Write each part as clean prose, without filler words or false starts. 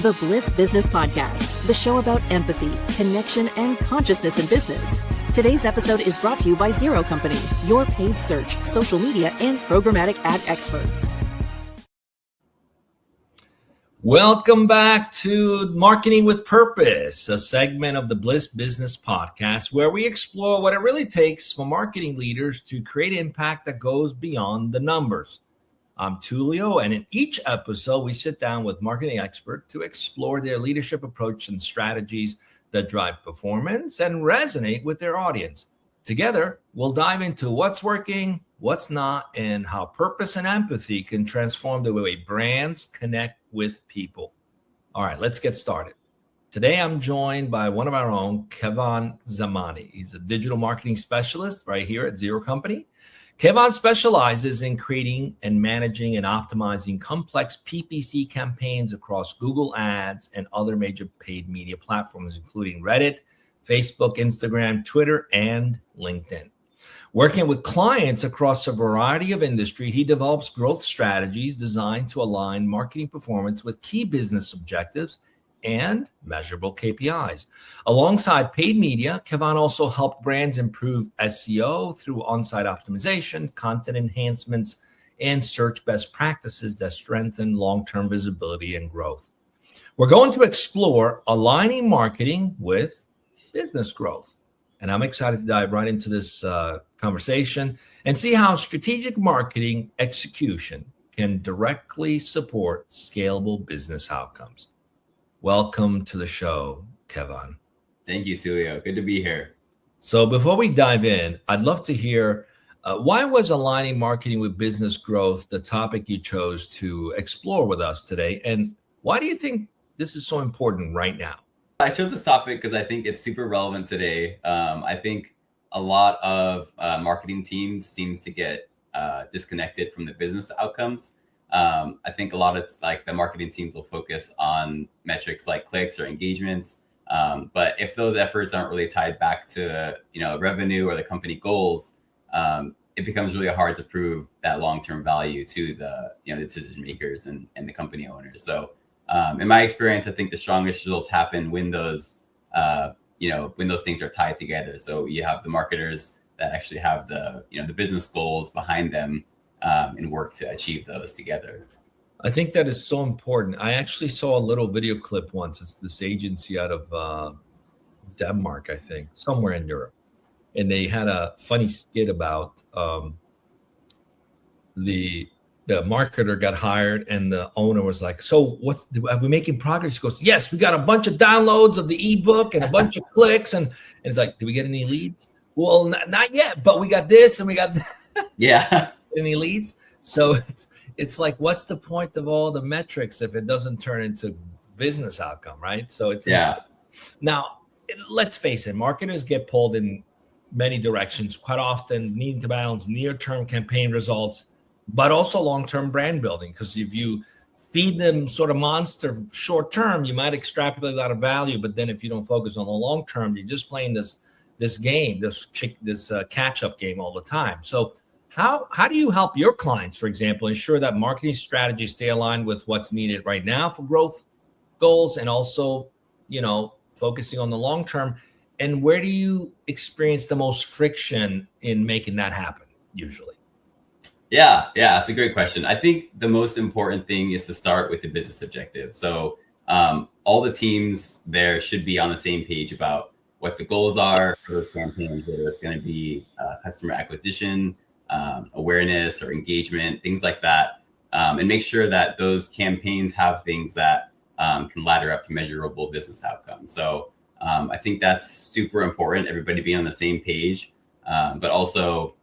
the Bliss Business Podcast, the show about empathy, connection, and consciousness in business. Today's episode is brought to you by Zero Company, your paid search, social media, and programmatic ad experts. Welcome back to Marketing with Purpose, a segment of the Bliss Business Podcast where we explore what it really takes for marketing leaders to create impact that goes beyond the numbers. I'm Tullio, and in each episode, we sit down with marketing experts to explore their leadership approach and strategies that drive performance and resonate with their audience. Together, we'll dive into what's working, what's not, and how purpose and empathy can transform the way brands connect with people. All right, let's get started. Today, I'm joined by one of our own, Kevan Zameni. He's a digital marketing specialist right here at Zero Company. Kevan specializes in creating and managing and optimizing complex PPC campaigns across Google Ads and other major paid media platforms, including Reddit, Facebook, Instagram, Twitter, and LinkedIn. Working with clients across a variety of industry, he develops growth strategies designed to align marketing performance with key business objectives and measurable KPIs. Alongside paid media, Kevan also helped brands improve SEO through on-site optimization, content enhancements, and search best practices that strengthen long-term visibility and growth. We're going to explore aligning marketing with business growth. And I'm excited to dive right into this conversation and see how strategic marketing execution can directly support scalable business outcomes. Welcome to the show, Kevan. Thank you, Tullio. Good to be here. So before we dive in, I'd love to hear why was aligning marketing with business growth the topic you chose to explore with us today? And why do you think this is so important right now? I chose this topic because I think it's super relevant today. I think a lot of marketing teams seems to get disconnected from the business outcomes. I think a lot of it's like the marketing teams will focus on metrics like clicks or engagements. But if those efforts aren't really tied back to, revenue or the company goals, it becomes really hard to prove that long-term value to the decision makers and the company owners. So in my experience, I think the strongest results happen when those things are tied together. So you have the marketers that actually have the business goals behind them, and work to achieve those together. I think that is so important. I actually saw a little video clip once. It's this agency out of Denmark, I think, somewhere in Europe. And they had a funny skit about the marketer got hired and the owner was like, so are we making progress? He goes, yes, we got a bunch of downloads of the ebook and a bunch of clicks. And it's like, did we get any leads? Well, not yet, but we got this and we got that. Yeah. Any leads? So it's like, what's the point of all the metrics if it doesn't turn into business outcome, right? So it's Now, let's face it, marketers get pulled in many directions, quite often needing to balance near-term campaign results, but also long-term brand building. Because if you feed them sort of monster short-term, you might extrapolate a lot of value, but then if you don't focus on the long-term, you're just playing this game, this catch-up game all the time. So How do you help your clients, for example, ensure that marketing strategies stay aligned with what's needed right now for growth goals and also, focusing on the long term? And where do you experience the most friction in making that happen usually? Yeah, that's a great question. I think the most important thing is to start with the business objective. So all the teams there should be on the same page about what the goals are for those campaigns, whether it's going to be customer acquisition, awareness or engagement, things like that, and make sure that those campaigns have things that can ladder up to measurable business outcomes. So I think that's super important, everybody being on the same page, but also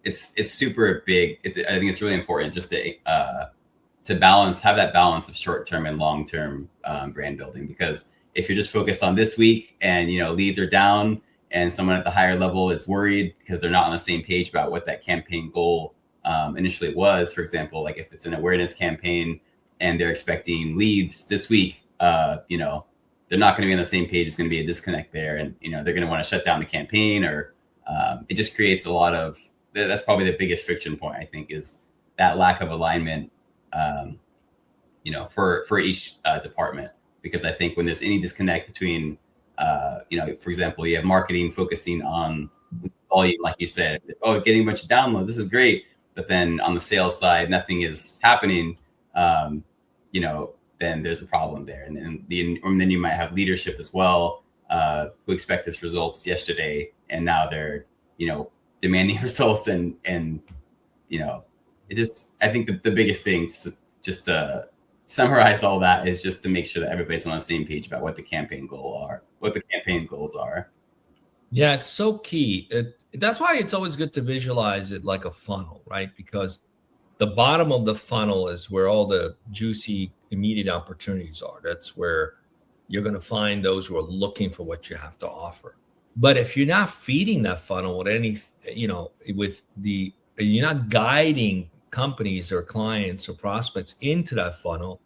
it's super big. I think it's really important just to have that balance of short-term and long-term brand building, because if you're just focused on this week and leads are down, and someone at the higher level is worried because they're not on the same page about what that campaign goal initially was. For example, like if it's an awareness campaign and they're expecting leads this week, they're not going to be on the same page. It's going to be a disconnect there, and they're going to want to shut down the campaign, or it just creates a lot of. That's probably the biggest friction point, I think, is that lack of alignment. for each department. Because I think when there's any disconnect between, for example, you have marketing focusing on volume, like you said, getting a bunch of downloads, this is great. But then on the sales side, nothing is happening, then there's a problem there. And then you might have leadership as well, who expect this results yesterday, and now they're, demanding results. And I think the biggest thing, just to summarize all that, is just to make sure that everybody's on the same page about what the campaign goals are. Yeah, it's so key. That's why it's always good to visualize it like a funnel, right? Because the bottom of the funnel is where all the juicy immediate opportunities are. That's where you're going to find those who are looking for what you have to offer. But if you're not feeding that funnel with you're not guiding companies or clients or prospects into that funnel,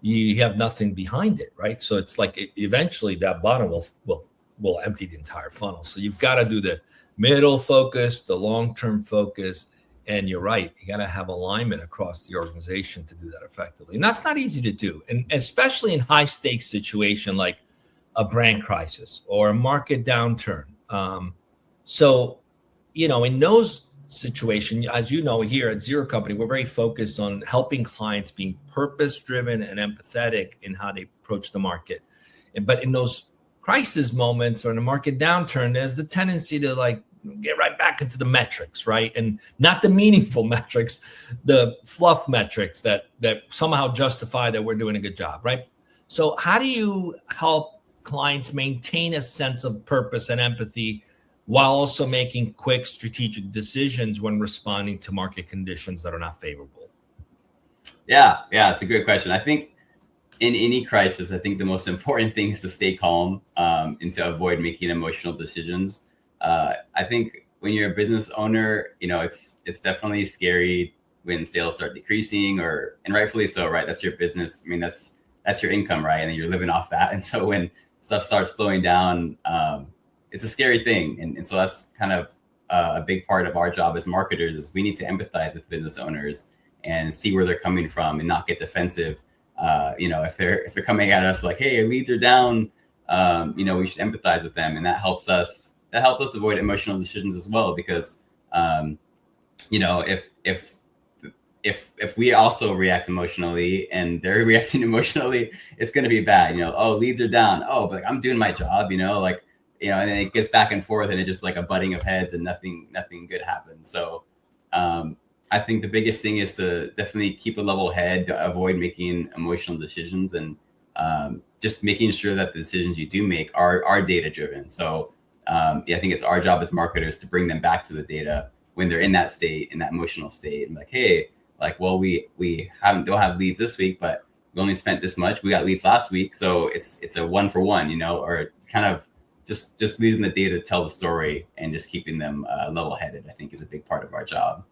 you have nothing behind it, right? So it's like eventually that bottom will empty the entire funnel. So you've got to do the middle focus, the long-term focus, and you're right, you got to have alignment across the organization to do that effectively. And that's not easy to do, and especially in high-stakes situation like a brand crisis or a market downturn. In those situations, as you know, here at Zero Company, we're very focused on helping clients being purpose-driven and empathetic in how they approach the market. But in those crisis moments or in a market downturn, there's the tendency to get right back into the metrics, right? And not the meaningful metrics, the fluff metrics that somehow justify that we're doing a good job, right? So how do you help clients maintain a sense of purpose and empathy while also making quick strategic decisions when responding to market conditions that are not favorable? Yeah, it's a great question. I think in any crisis, I think the most important thing is to stay calm and to avoid making emotional decisions. I think when you're a business owner, it's definitely scary when sales start decreasing, and rightfully so, right? That's your business. I mean, that's your income, right? And you're living off that. And so when stuff starts slowing down, it's a scary thing. And so that's kind of a big part of our job as marketers, is we need to empathize with business owners and see where they're coming from and not get defensive. If they're coming at us like, hey, your leads are down, we should empathize with them. And that helps us avoid emotional decisions as well, because, if we also react emotionally and they're reacting emotionally, it's going to be bad. Leads are down. But I'm doing my job, and then it gets back and forth, and it's just like a butting of heads, and nothing good happens. So, I think the biggest thing is to definitely keep a level head, to avoid making emotional decisions, and just making sure that the decisions you do make are data driven. So, I think it's our job as marketers to bring them back to the data when they're in that state, in that emotional state, and like, hey, we don't have leads this week, but we only spent this much. We got leads last week, so it's a 1-for-1, or it's kind of just using the data to tell the story and just keeping them level headed. I think is a big part of our job.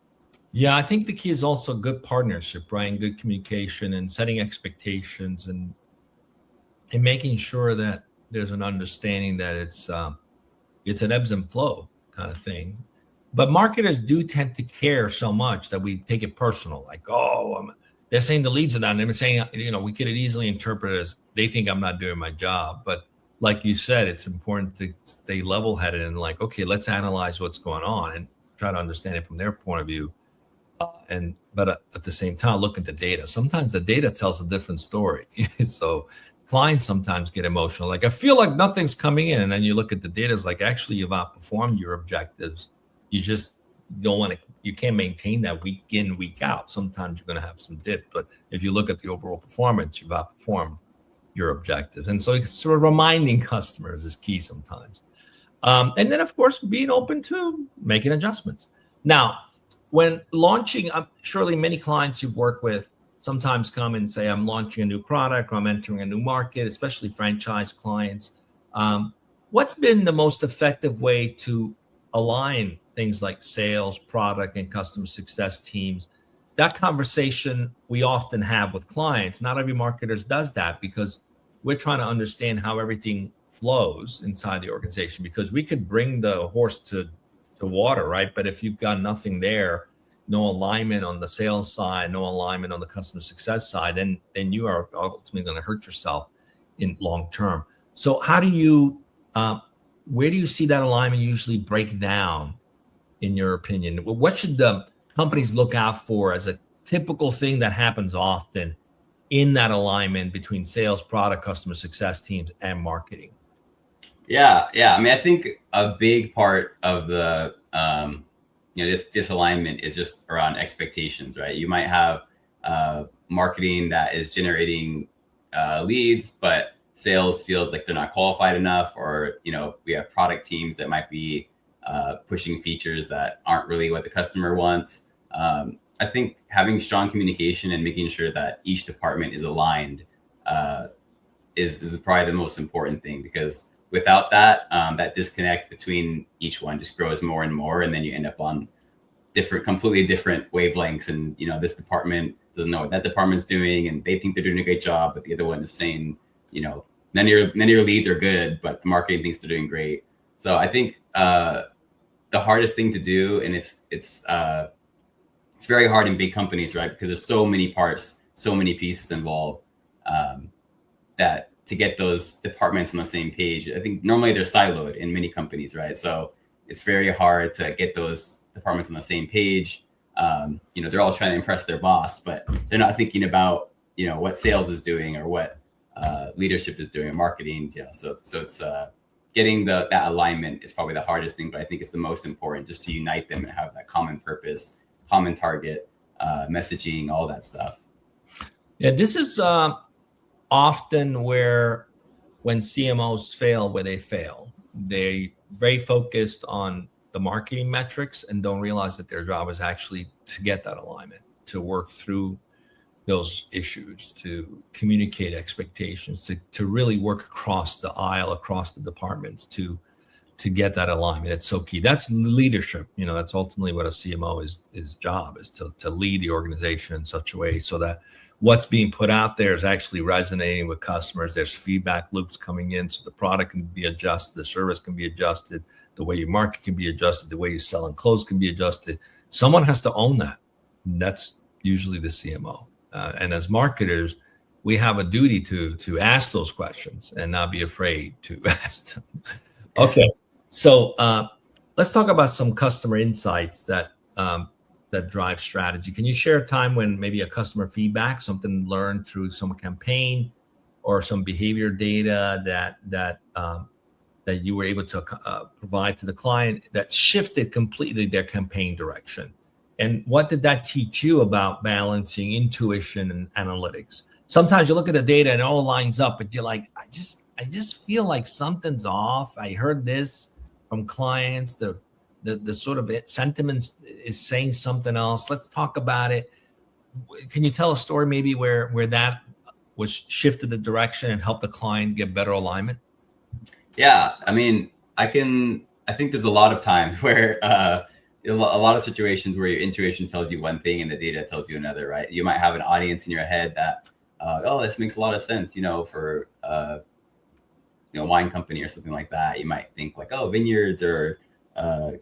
Yeah, I think the key is also good partnership, right? And good communication and setting expectations and making sure that there's an understanding that it's an ebbs and flow kind of thing. But marketers do tend to care so much that we take it personal. Like, they're saying the leads are down. They're saying, we could easily interpret it as they think I'm not doing my job. But like you said, it's important to stay level-headed and okay, let's analyze what's going on and try to understand it from their point of view. But at the same time, look at the data. Sometimes the data tells a different story. So clients sometimes get emotional. Like, I feel like nothing's coming in. And then you look at the data, it's like, actually, you've outperformed your objectives. You just you can't maintain that week in, week out. Sometimes you're going to have some dip. But if you look at the overall performance, you've outperformed your objectives. And so it's sort of reminding customers is key sometimes. And then, of course, being open to making adjustments. Now, when launching, surely many clients you've worked with sometimes come and say, I'm launching a new product or I'm entering a new market, especially franchise clients. What's been the most effective way to align things like sales, product, and customer success teams? That conversation we often have with clients. Not every marketer does that, because we're trying to understand how everything flows inside the organization, because we could bring the horse to water, right? But if you've got nothing there, no alignment on the sales side, no alignment on the customer success side, then you are ultimately going to hurt yourself in long term. So how do you, where do you see that alignment usually break down, in your opinion? What should the companies look out for as a typical thing that happens often in that alignment between sales, product, customer success teams, and marketing? Yeah. I mean, I think a big part of the this disalignment is just around expectations, right? You might have marketing that is generating leads, but sales feels like they're not qualified enough, or we have product teams that might be pushing features that aren't really what the customer wants. I think having strong communication and making sure that each department is aligned is probably the most important thing, because without that, that disconnect between each one just grows more and more, and then you end up on completely different wavelengths. And this department doesn't know what that department's doing, and they think they're doing a great job, but the other one is saying, none of your leads are good, but the marketing thinks they're doing great. So I think the hardest thing to do, and it's very hard in big companies, right? Because there's so many parts, so many pieces involved, that to get those departments on the same page, I think normally they're siloed in many companies, right? So it's very hard to get those departments on the same page. They're all trying to impress their boss, but they're not thinking about, what sales is doing, or what leadership is doing, or marketing. So it's getting that alignment is probably the hardest thing, but I think it's the most important, just to unite them and have that common purpose, common target, messaging, all that stuff. Yeah, this is often when CMOs fail, where they fail, they very focused on the marketing metrics and don't realize that their job is actually to get that alignment, to work through those issues, to communicate expectations, to really work across the aisle, across the departments, to get that alignment. It's so key. That's leadership. That's ultimately what a CMO is job is to lead the organization in such a way so that what's being put out there is actually resonating with customers. There's feedback loops coming in, so the product can be adjusted, the service can be adjusted, the way you market can be adjusted, the way you sell and close can be adjusted. Someone has to own that. And that's usually the CMO. And as marketers, we have a duty to ask those questions and not be afraid to ask them. Okay, so let's talk about some customer insights that drive strategy. Can you share a time when maybe a customer feedback, something learned through some campaign or some behavior data that you were able to provide to the client that shifted completely their campaign direction? And what did that teach you about balancing intuition and analytics? Sometimes you look at the data and it all lines up, but you're like, I just feel like something's off. I heard this from clients. The sort of sentiment is saying something else. Let's talk about it. Can you tell a story maybe where that was shifted the direction and helped the client get better alignment? Yeah, I mean, I think there's a lot of times where a lot of situations where your intuition tells you one thing and the data tells you another, right? You might have an audience in your head that, this makes a lot of sense, for a wine company or something like that. You might think like, vineyards or, I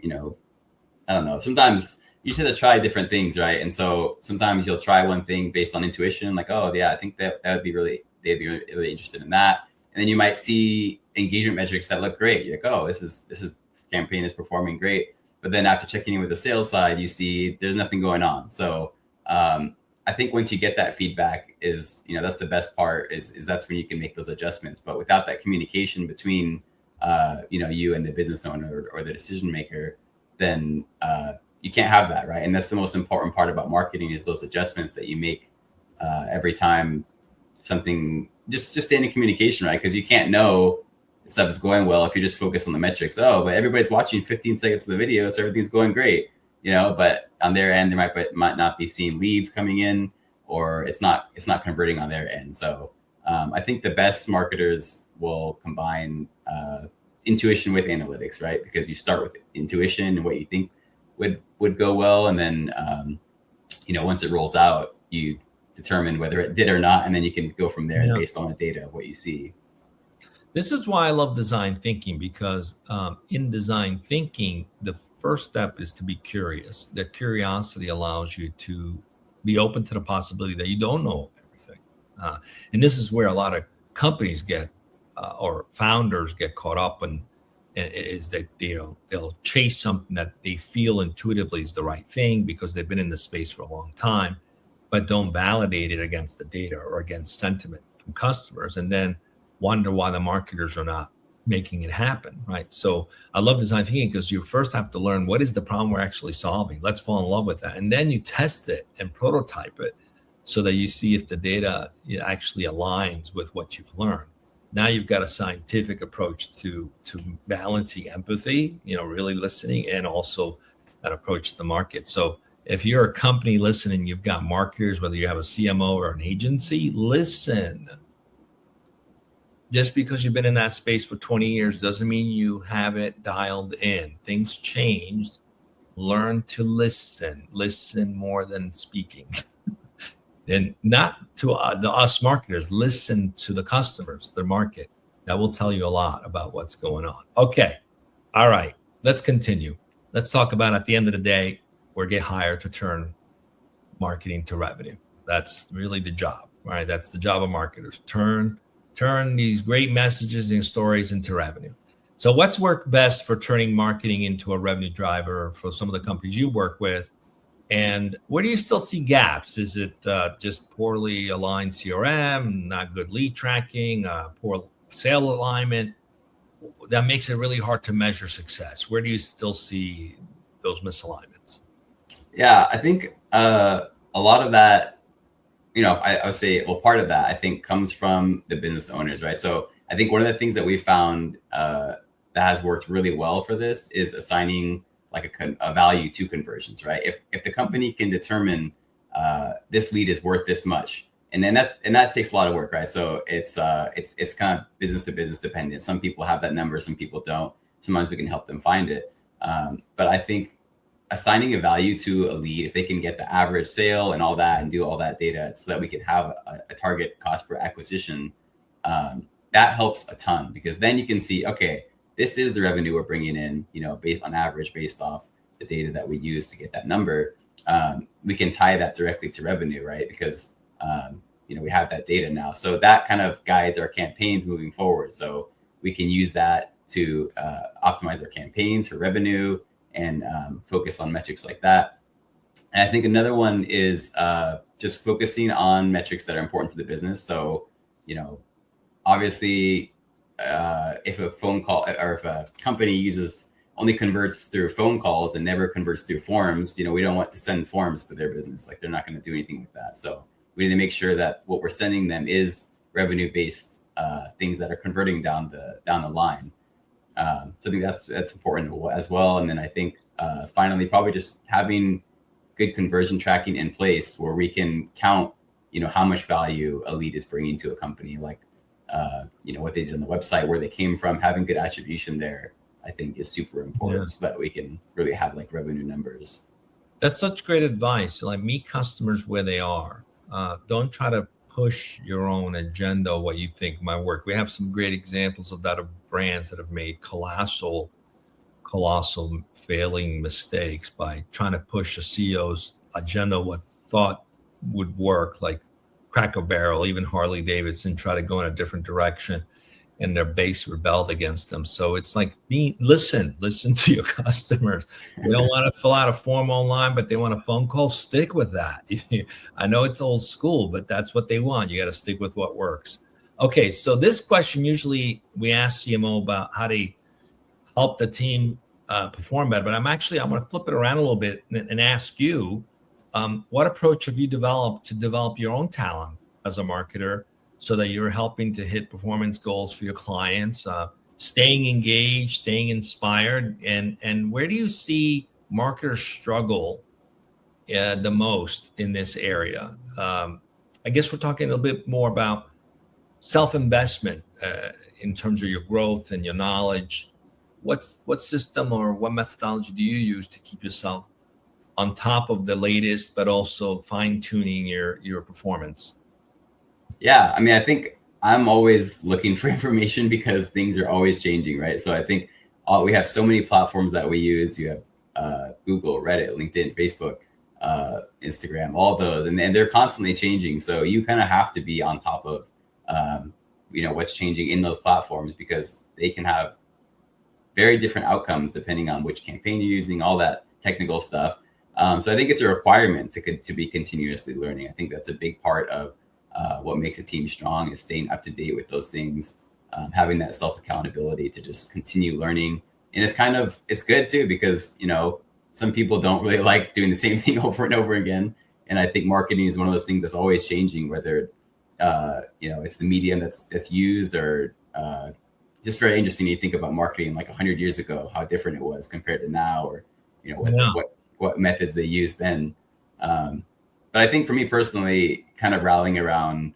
don't know. Sometimes you just have to try different things, right? And so sometimes you'll try one thing based on intuition, like, I think that would be they'd be really interested in that. And then you might see engagement metrics that look great. You're like, this is campaign is performing great. But then after checking in with the sales side, you see there's nothing going on. So I think once you get that feedback is, that's the best part is that's when you can make those adjustments. But without that communication between, you and the business owner or the decision maker, then you can't have that, right? And that's the most important part about marketing is those adjustments that you make every time something, just stay in communication, right? Because you can't know stuff is going well if you're just focused on the metrics. But everybody's watching 15 seconds of the video, so everything's going great, but on their end, they might not be seeing leads coming in, or it's not converting on their end. So I think the best marketers will combine intuition with analytics, right? Because you start with intuition and what you think would go well, and then once it rolls out, you determine whether it did or not, and then you can go from there based on the data of what you see. This is why I love design thinking, because in design thinking, the first step is to be curious. That curiosity allows you to be open to the possibility that you don't know everything. And this is where a lot of companies get or founders get caught up in, is that they'll chase something that they feel intuitively is the right thing because they've been in the space for a long time, but don't validate it against the data or against sentiment from customers, and then wonder why the marketers are not making it happen, right? So I love design thinking because you first have to learn what is the problem we're actually solving. Let's fall in love with that. And then you test it and prototype it so that you see if the data actually aligns with what you've learned. Now you've got a scientific approach to balancing empathy, really listening, and also an approach to the market. So if you're a company listening, you've got marketers, whether you have a CMO or an agency, listen. Just because you've been in that space for 20 years doesn't mean you have it dialed in. Things changed. Learn to listen. Listen more than speaking. And not to us marketers, listen to the customers, the market. That will tell you a lot about what's going on. Okay. All right. Let's continue. Let's talk about, at the end of the day, we get hired to turn marketing to revenue. That's really the job, right? That's the job of marketers. Turn these great messages and stories into revenue. So what's worked best for turning marketing into a revenue driver for some of the companies you work with? And where do you still see gaps? Is it just poorly aligned CRM, not good lead tracking, poor sale alignment? That makes it really hard to measure success. Where do you still see those misalignments? Yeah, I think a lot of that, I would say, well, part of that I think comes from the business owners, right? So I think one of the things that we found that has worked really well for this is assigning like a value to conversions, right? If the company can determine this lead is worth this much, and that takes a lot of work, right? So it's kind of business to business dependent. Some people have that number, some people don't. Sometimes we can help them find it. But I think assigning a value to a lead, if they can get the average sale and all that and do all that data so that we can have a target cost per acquisition, that helps a ton, because then you can see, okay, this is the revenue we're bringing in, based on average, based off the data that we use to get that number. We can tie that directly to revenue, right? Because, we have that data now. So that kind of guides our campaigns moving forward. So we can use that to optimize our campaigns for revenue and focus on metrics like that. And I think another one is just focusing on metrics that are important to the business. So, obviously, if a phone call or if a company only converts through phone calls and never converts through forms, we don't want to send forms to their business. Like, they're not going to do anything with that. So we need to make sure that what we're sending them is revenue-based things that are converting down the line. So I think that's important as well. And then I think finally, probably just having good conversion tracking in place where we can count, how much value a lead is bringing to a company, like, what they did on the website, where they came from. Having good attribution there, I think, is super important, so that we can really have like revenue numbers. That's such great advice. Like, meet customers where they are. Don't try to push your own agenda, what you think might work. We have some great examples of that, of brands that have made colossal failing mistakes by trying to push a CEO's agenda, what thought would work, like Cracker Barrel, even Harley Davidson, try to go in a different direction, and their base rebelled against them. So it's like, listen to your customers. They don't want to fill out a form online, but they want a phone call. Stick with that. I know it's old school, but that's what they want. You got to stick with what works. Okay, so this question, usually we ask CMO about how to help the team perform better, but I'm going to flip it around a little bit and ask you, what approach have you developed to develop your own talent as a marketer so that you're helping to hit performance goals for your clients, staying engaged, staying inspired? And where do you see marketers struggle the most in this area? I guess we're talking a little bit more about self-investment in terms of your growth and your knowledge. What system or what methodology do you use to keep yourself on top of the latest, but also fine-tuning your performance? Yeah, I mean, I think I'm always looking for information because things are always changing, right? So I think we have so many platforms that we use. You have Google, Reddit, LinkedIn, Facebook, Instagram, all those, and they're constantly changing. So you kind of have to be on top of, what's changing in those platforms, because they can have very different outcomes depending on which campaign you're using, all that technical stuff. So I think it's a requirement to be continuously learning. I think that's a big part of what makes a team strong, is staying up to date with those things, having that self accountability to just continue learning. And it's good too, because, some people don't really like doing the same thing over and over again. And I think marketing is one of those things that's always changing, whether, it's the medium that's used, or just very interesting. You think about marketing like 100 years ago, how different it was compared to now, or, what methods they used then. But I think for me personally, kind of rallying around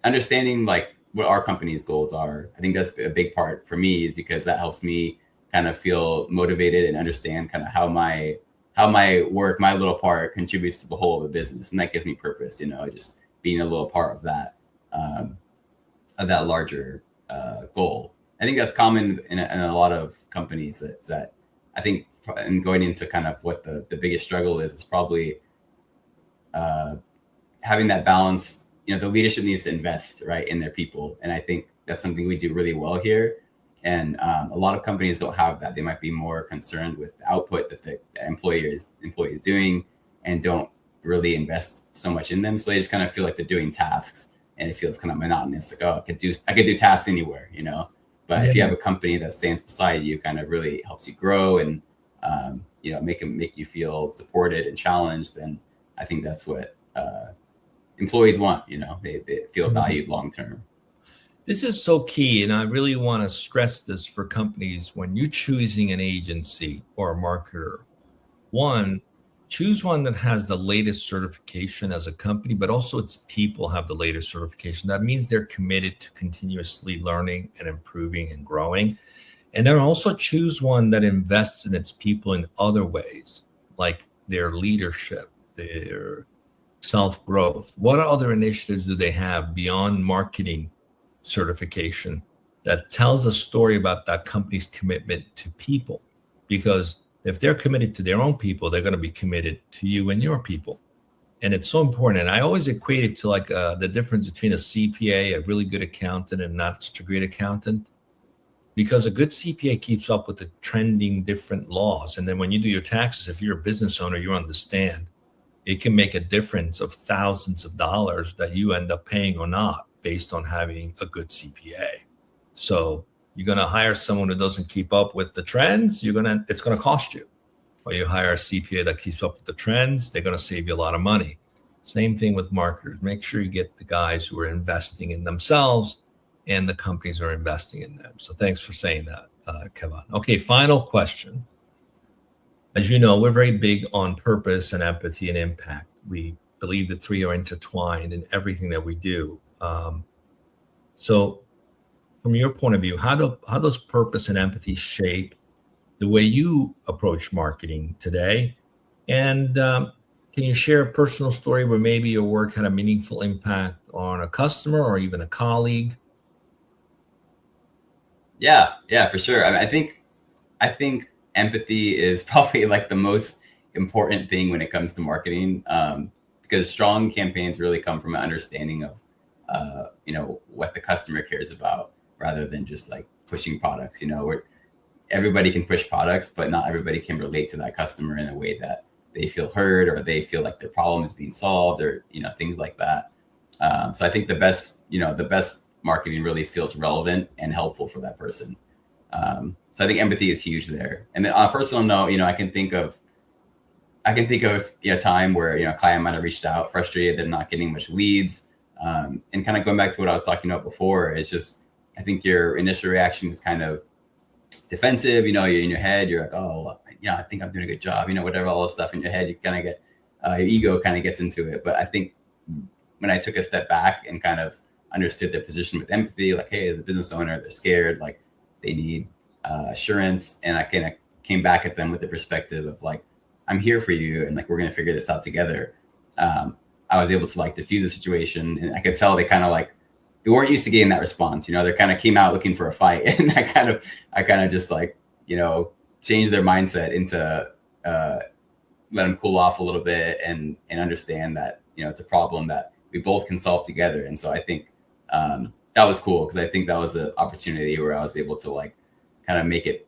understanding like what our company's goals are, I think that's a big part for me, is because that helps me kind of feel motivated and understand kind of how my work, my little part, contributes to the whole of the business. And that gives me purpose, just being a little part of that larger goal. I think that's common in a lot of companies, that I think, and going into kind of what the biggest struggle is probably having that balance. The leadership needs to invest right in their people. And I think that's something we do really well here. And a lot of companies don't have that. They might be more concerned with the output that the employee is doing, and don't really invest so much in them. So they just kind of feel like they're doing tasks, and it feels kind of monotonous. Like, I could do tasks anywhere, But if you have a company that stands beside you, kind of really helps you grow, and make you feel supported and challenged, then I think that's what employees want. They feel valued long term. This is so key, and I really want to stress this for companies. When you're choosing an agency or a marketer, choose one that has the latest certification as a company, but also its people have the latest certification. That means they're committed to continuously learning and improving and growing. And then also choose one that invests in its people in other ways, like their leadership, their self-growth. What other initiatives do they have beyond marketing certification that tells a story about that company's commitment to people? Because if they're committed to their own people, they're going to be committed to you and your people. And it's so important. And I always equate it to like the difference between a CPA, a really good accountant, and not such a great accountant. Because a good CPA keeps up with the trending different laws. And then when you do your taxes, if you're a business owner, you understand it can make a difference of thousands of dollars that you end up paying or not, based on having a good CPA. So you're going to hire someone who doesn't keep up with the trends, it's going to cost you. Or you hire a CPA that keeps up with the trends, they're going to save you a lot of money. Same thing with marketers. Make sure you get the guys who are investing in themselves, and the companies are investing in them. So thanks for saying that, Kevan. Okay, final question. As you know, we're very big on purpose and empathy and impact. We believe the three are intertwined in everything that we do. So from your point of view, how does purpose and empathy shape the way you approach marketing today? And can you share a personal story where maybe your work had a meaningful impact on a customer or even a colleague? Yeah, for sure. I think empathy is probably like the most important thing when it comes to marketing, because strong campaigns really come from an understanding of what the customer cares about, rather than just like pushing products. Where everybody can push products, but not everybody can relate to that customer in a way that they feel heard, or they feel like their problem is being solved, or things like that. So I think the best marketing really feels relevant and helpful for that person. So I think empathy is huge there. And then on a personal note, I can think of a time where a client might have reached out frustrated, they're not getting much leads, and kind of going back to what I was talking about before. It's just, I think your initial reaction is kind of defensive. You're in your head, you're like, oh yeah, I think I'm doing a good job, whatever, all this stuff in your head. You kind of get your ego kind of gets into it. But I think when I took a step back and kind of understood their position with empathy, like, hey, as a business owner, they're scared, like they need assurance, and I kind of came back at them with the perspective of like, I'm here for you, and like we're gonna figure this out together. I was able to like diffuse the situation, and I could tell they kind of like, they weren't used to getting that response. They kind of came out looking for a fight, and I kind of just like, change their mindset into let them cool off a little bit and understand that, it's a problem that we both can solve together. And so I think that was cool, because I think that was an opportunity where I was able to like kind of make it,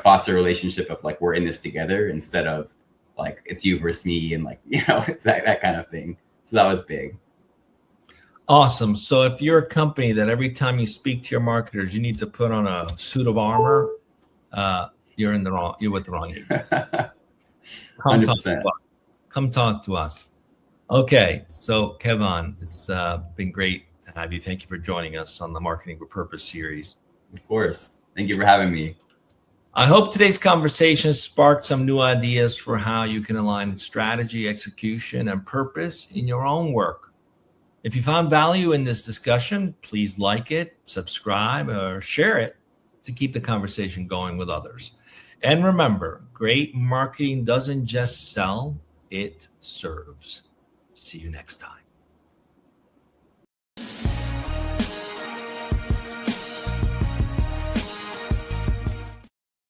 foster a relationship of like, we're in this together, instead of like it's you versus me and like, that kind of thing. So that was big. Awesome. So if you're a company that every time you speak to your marketers, you need to put on a suit of armor, you're with the wrong agent. 100%. Come talk to us. Okay. So Kevan, it's been great to have you. Thank you for joining us on the Marketing with Purpose series. Of course. Thank you for having me. I hope today's conversation sparked some new ideas for how you can align strategy, execution, and purpose in your own work. If you found value in this discussion, please like it, subscribe, or share it to keep the conversation going with others. And remember, great marketing doesn't just sell, it serves. See you next time.